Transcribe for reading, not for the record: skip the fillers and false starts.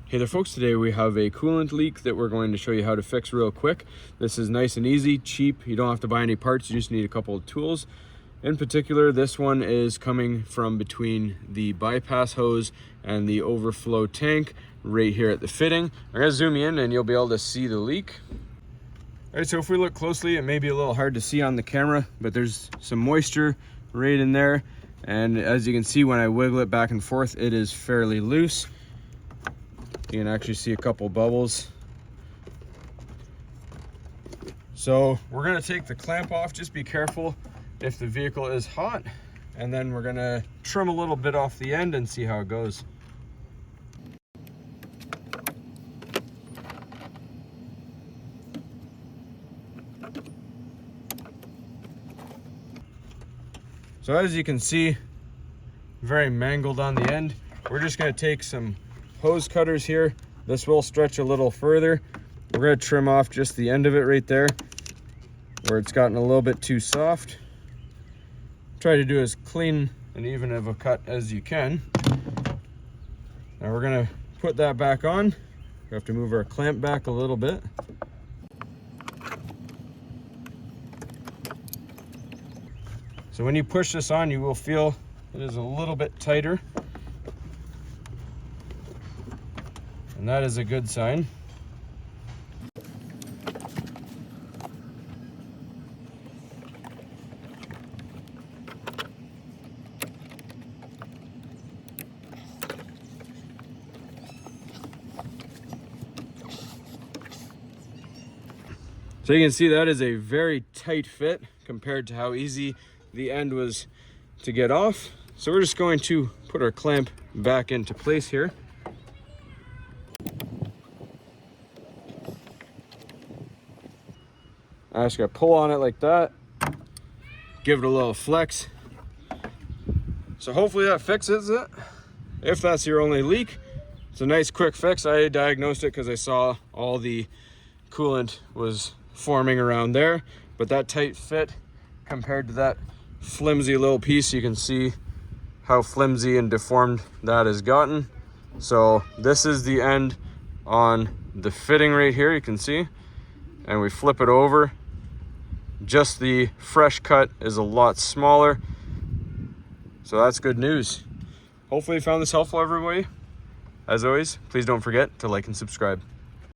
Hey there folks, today we have a coolant leak that we're going to show you how to fix real quick. This is nice and easy, cheap, you don't have to buy any parts, you just need a couple of tools. In particular, this one is coming from between the bypass hose and the overflow tank right here at the fitting. I'm going to zoom in and you'll be able to see the leak. All right, so if we look closely, it may be a little hard to see on the camera, but there's some moisture right in there. And as you can see, when I wiggle it back and forth, it is fairly loose. You can actually see a couple bubbles. So we're gonna take the clamp off. Just be careful if the vehicle is hot. And then we're gonna trim a little bit off the end and see how it goes. So as you can see, very mangled on the end. We're just gonna take some hose cutters here. This will stretch a little further. We're going to trim off just the end of it right there where it's gotten a little bit too soft. Try to do as clean and even of a cut as you can. Now we're going to put that back on. We have to move our clamp back a little bit. So when you push this on, you will feel it is a little bit tighter. And that is a good sign. So you can see that is a very tight fit compared to how easy the end was to get off. So we're just going to put our clamp back into place here. I just gotta pull on it like that, give it a little flex. So hopefully that fixes it. If that's your only leak, it's a nice quick fix. I diagnosed it because I saw all the coolant was forming around there, but that tight fit compared to that flimsy little piece, you can see how flimsy and deformed that has gotten. So this is the end on the fitting right here, you can see, and we flip it over. Just the fresh cut is a lot smaller. So that's good news. Hopefully you found this helpful, everybody. As always, please don't forget to like and subscribe.